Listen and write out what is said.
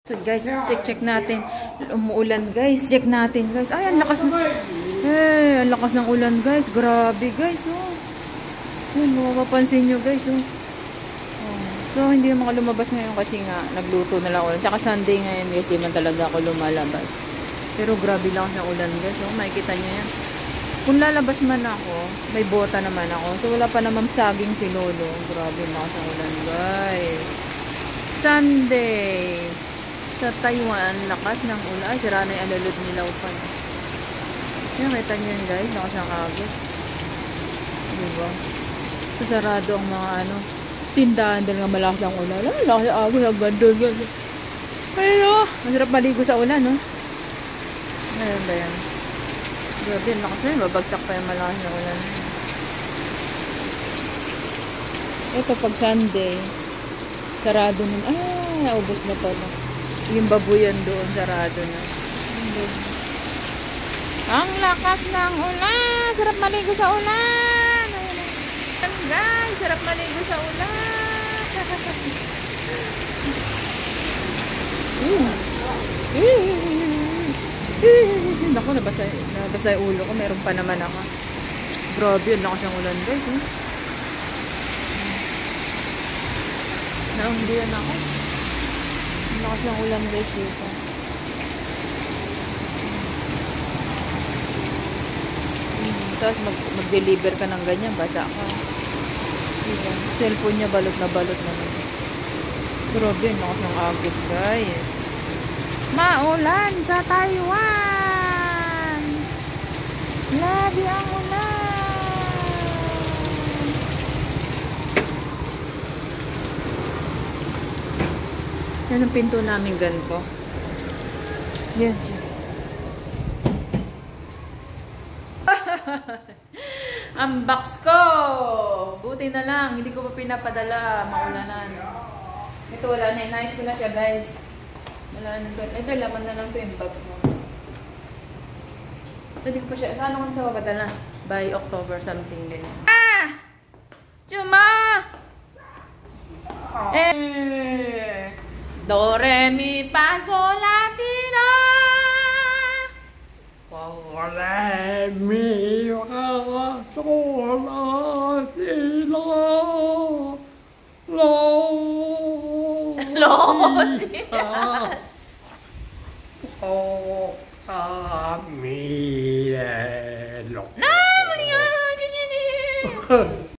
So guys, check natin. Umuulan guys. Check natin guys. Ay, ang lakas ang lakas ng ulan guys. Grabe guys. Oh. Yun, mapapansin nyo guys. Oh. So, hindi naman ako lumabas ngayon kasi nga nagluto na lang ulan. Tsaka Sunday ngayon guys, di man talaga ako lumalabas. Pero grabe lang ng ulan guys. Oh, makikita nyo yan. Kung lalabas man ako, may bota naman ako. So, wala pa naman saging si Lolo. Grabe lang ng ulan guys. Sunday. Sa Taiwan, lakas ng ulan. Ay, sira na yung alalod nilaw pa. Yan, kita nyo yun guys. Lakas ng agos. Diba? So, sarado ang mga tindahan dahil nga malakas ang ulan. Ay, lakas ng agos. Nagandun. Pero, masarap maligo sa ulan, no? Ayun ba yan? Grabe, lakas na yun. Babagsak pa yung malakas ng ulan. Ito, pag Sunday, sarado nun. Ay, naubos na pala. Yung babuyan doon, sarado na. Ang lakas ng ulan! Sarap maligo sa ulan! Ayan guys, sarap maligo sa ulan! Naku, nabasa yung ulo ko. Meron pa naman ako. Grabe, ang lakas ng ulan guys. Naungdiyan ako. Lakas ng ulan guys dito. Tapos mag-deliver ka ng ganyan, basa ka. Diba? Cellphone niya balot na naman. Grabe, lakas ng agos guys. Maulan sa Taiwan! Labi ang ulan! Yan ang pinto namin ganito. Yes. Ang box ko! Buti na lang. Hindi ko pa pinapadala. Maulanan. Ito wala na. Nice ko na siya guys. Wala na ito. Ito laman na lang ito yung bag mo. Hindi ko pa siya. Saan ako siya papadala? By October something din. Ah! Chuma! Do, re, mi, fa, sol, la, ti, do. Do, re, mi, fa, sol, la, ti, do. Lo. Lo. So, mi, lo. Na, mali nga.